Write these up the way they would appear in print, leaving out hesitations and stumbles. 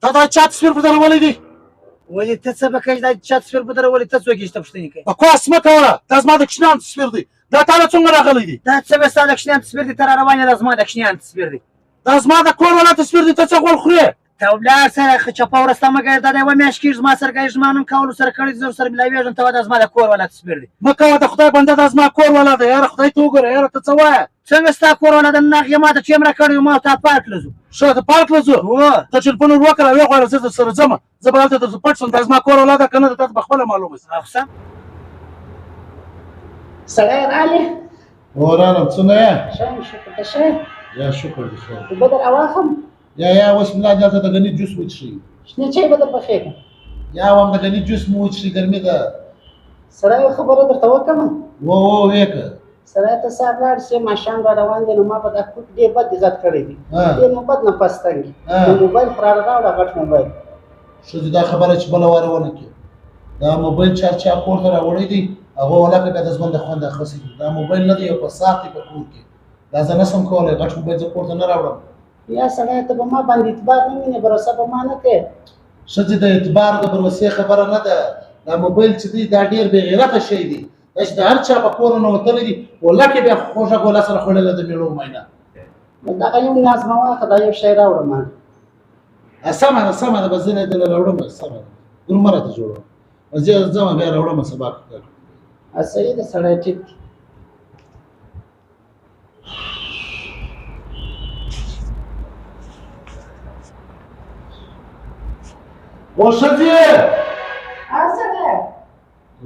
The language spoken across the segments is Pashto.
تا دا چا تصویر په درولې دي ولې ته څه به کوې دا چا تصویر به درولې ته څوک یې چې ته پوښتنې کوې بکواس مه کوه دا زما د کوچنیانو تصویر دی دا تا له څومره راغلی دی دا څه به ستا د کوچنیانو تصویر دی ته را روان یې دا زما د کوچنیانو تصویر دی دا زما د کور والا تصویر دی ته څه غول خورې ته ولاړ سره چپه ورسته مه ګرځه دا یوه میاشت کېږي زما سره ګډ زما نوم کولو سره کړی زه ورسره ملاوېږم ته دا زما د کور والا تصویر دی مه کوه د خدای بنده دا زما کور والا دی یاره خدای ته وګوره یاره ته څه وایه څنګه ستا کور والا د نن هغې ما ته ټیم راکړی و ما او تا پارک له ځو ښه ته پارک له ځو ته ټلیفون ور وکړه ویې غواړه زه درسره ځمه زه به هلته درته پټ شم دا زما کور والا ده که نه ده تا ته به خپله معلومه شي اقسم سړی راغلی هو راغلم څنګه یې ښه شکر ته ښه یا شکر دې خیر اوبه در راواخلم یا اوس ملا دلته د ګني جوس وڅښئ شنه چای به در پخې کړم یا هم د ګني جوس مو وڅښئ ګرمي ده سړی یو خبره درته وکړم و ویې که سړی ته صاحب لاړ شي ماښام را روان دی نو ما به دا کوټ ډېر بد عزت کړی دی ډېر مو بد نفس تنګي نو موبایل خو راله راوړه غټ موبایل ښځې دا خبره چې بله واره ونه کړي دا موبایل چا کور ته راوړی دی هغه ولکه بیا د ژوند د خوند اخیستی دی دا موبایل نه دی یو په ساعت دی په کور کې دا زه نه شم کولی غټ موبایل زه کور ته نه راوړم یا سړی ته به ما باندې اعتبار نه وینې بروسه به ما نه کوې ښځې د اعتبار د بروسې خبره نه ده دا موبایل چې دی دا ډېر بې غیرته شی دی دا چې د هر چا په کور ننوتلی دي ولکې بیا خوږه ګوله سره خوړله د مېړو مینه دغه یو ناز مه واخله دا یو شی راوړه ما سمه ده سمه ده به زه نه دله راوړم سمه ده ګل مه راته جوړوه زه ځمه بیا راوړم سبا صحیح ده سړی ټیک دی و ښځې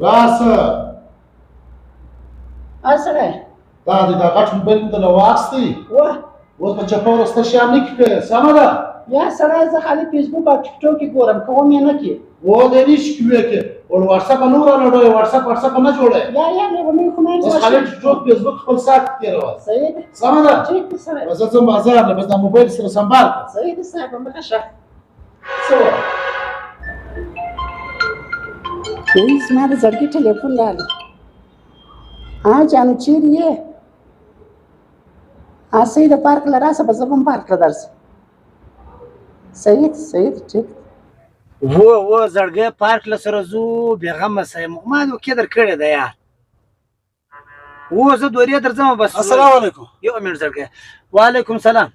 راسه سړی دا دی دا غټ موبایل مې دله واخیستی اوس په چپه ورسته شیان نه کړې سمه ده یا سړی زه خالي فیسبوک او ټیکټوک کې ګورم کوم یې نه کې و دې نشي کوې کې اور واتساپ نه ورلډوي واتساپ نه جوړه یا مې خو نه بس خالي ټیکټوک فیسبوک خپل سات تیروه صحیح ده سمه ده ټیک ده سړی بس زه ځم بازار له بس دا موبایل سره سنبال صحیح ده صاحب مخه شه څه زما د زړګي ټلیفون راغلی جانو چیرې یې صحیح ده پارک له راسه به زه به هم پارک له درځم صحیح ده ټیک و زړګی پارک له سره ځو بېغمه سه یم ما دې وکې در کړې ده یار زه دورې درځم بس السلام علیکم یو منټ زړګی وعلیکم سلام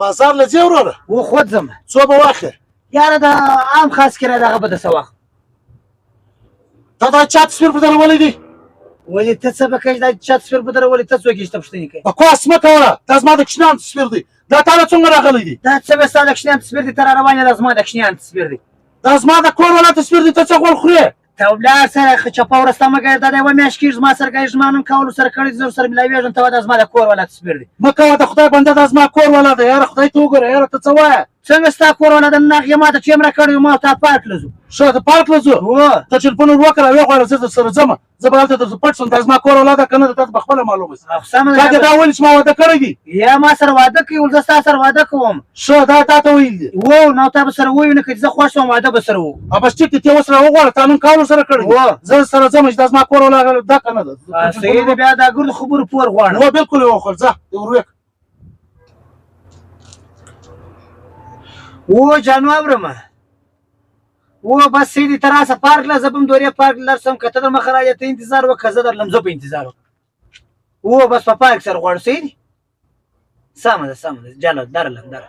بازار له ځې وروره خود ځم څو به واخلې یاره د عام خاص کرایه دغه به د څه وخت تا دا چا تصویر په درولې دي ولې ته څه به کوې دا چا تصویر به درولې ته څوک یې چې ته پوښتنې کوې بکواس مه کوه دا زما د کوچنیانو تصویر دی دا تا له څومره راغلی دی دا څه به ستا د کوچنیانو تصویر دی ته را روان یې دا زما د کوچنیانو تصویر دی دا زما د کور والا تصویر دی ته څه غول خورې ته ولاړ سره چپه ورسته مه ګرځه دا یوه میاشت کېږي زما سره ګډ زما نوم کولو سره کړی زه ورسره ملاوېږم ته دا زما د کور والا تصویر دی مه کوه د خدای بنده دا زما کور والا دی یاره خدای ته وګوره یاره ته څه وایه څنګه ستا کور والا د نن هغې ما ته ټیم راکړی و ما او تا پارک له ځو ښه ته پارک له ځو ته ټلیفون ور وکړه ویې غواړه زه درسره ځمه زه به هلته درته پټ شم دا زما کور والا ده که نه ده تا ته به خپله معلومه شي تا دې دا ویلي چې ما واده کړی دي یا ما سره واده کوي ول زه ستا سره واده کوم ښه دا تا ته ویل دي نو تا به سره ووینه که چې زه خوښ شوم واده به سره و بس ټیک دی ته اوس را وغواړه تا نن کولو سره کړی دي زه سره ځم چې دا زما کور والا ده که نه ده صحیح دی بیا دا ګردو خبرو پور غواړم بالکل یې وخور ځه دې ور جانو اورم بس سیدی ته راسه پارک له زه به هم دورې پارک له درسم که ته در مخه راځې ته انتظار وکړه که زه درلم زه په انتظار وکړم بس په پارک سره غواړو سیدي سمه ده جاله درلم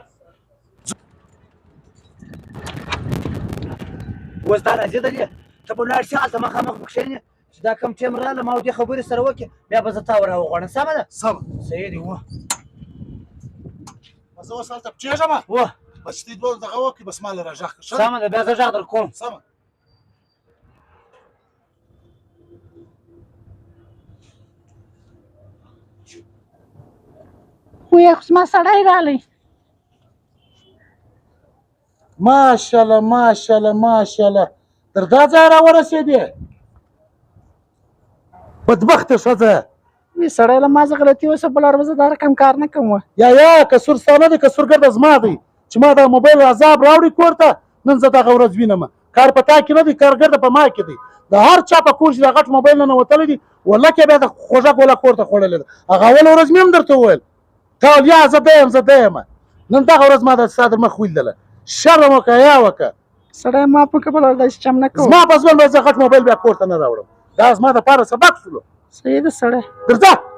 اوس دا راځي دلې ته به ولاړ شې هلته مخامخ به کښېنې چې دا کوم ټیم راغله ما او دې خبرې سره وکړې بیا به زه تا ور راوغواړم سمه ده صحیح دی زه اوس هلته پچېږم بس دې دوه دغه وکړي بس ما له را غږ کړه سمه ده بیا زه غږ در کوم سمه خو زما سړی راغلی ماشاءالله تر دا ځای راورسېدې بدبخته ښځه سړی له ما څه غلطي وسه بله ورځ زه دا رقم کار نه کوم یا قصور ستا نه دی قصورګر د زما دی چې ما دا موبایل عذاب راوړي کور ته نن زه دغه ورځ وینم کار په تا کې نه دی کارګر د په ما کې دی د هر چا په کور چې دا غټ موبایل نه ننوتلی دي ولکې بیا د خوږه ګوله کور ته خوړلې ده هغه اوله ورځ مې هم درته وویل تا ویل یا زه ده یم نن دغه ورځ ما د ستا در مخ ولیدله شرم وکړه یا وکړه سړی ما په کبل داسې چم نه کوو. زما په ځوان به زه غټ موبایل بیا کور ته نه راوړم دا زما دپاره سبق شولو صحیح ده سړی. درځه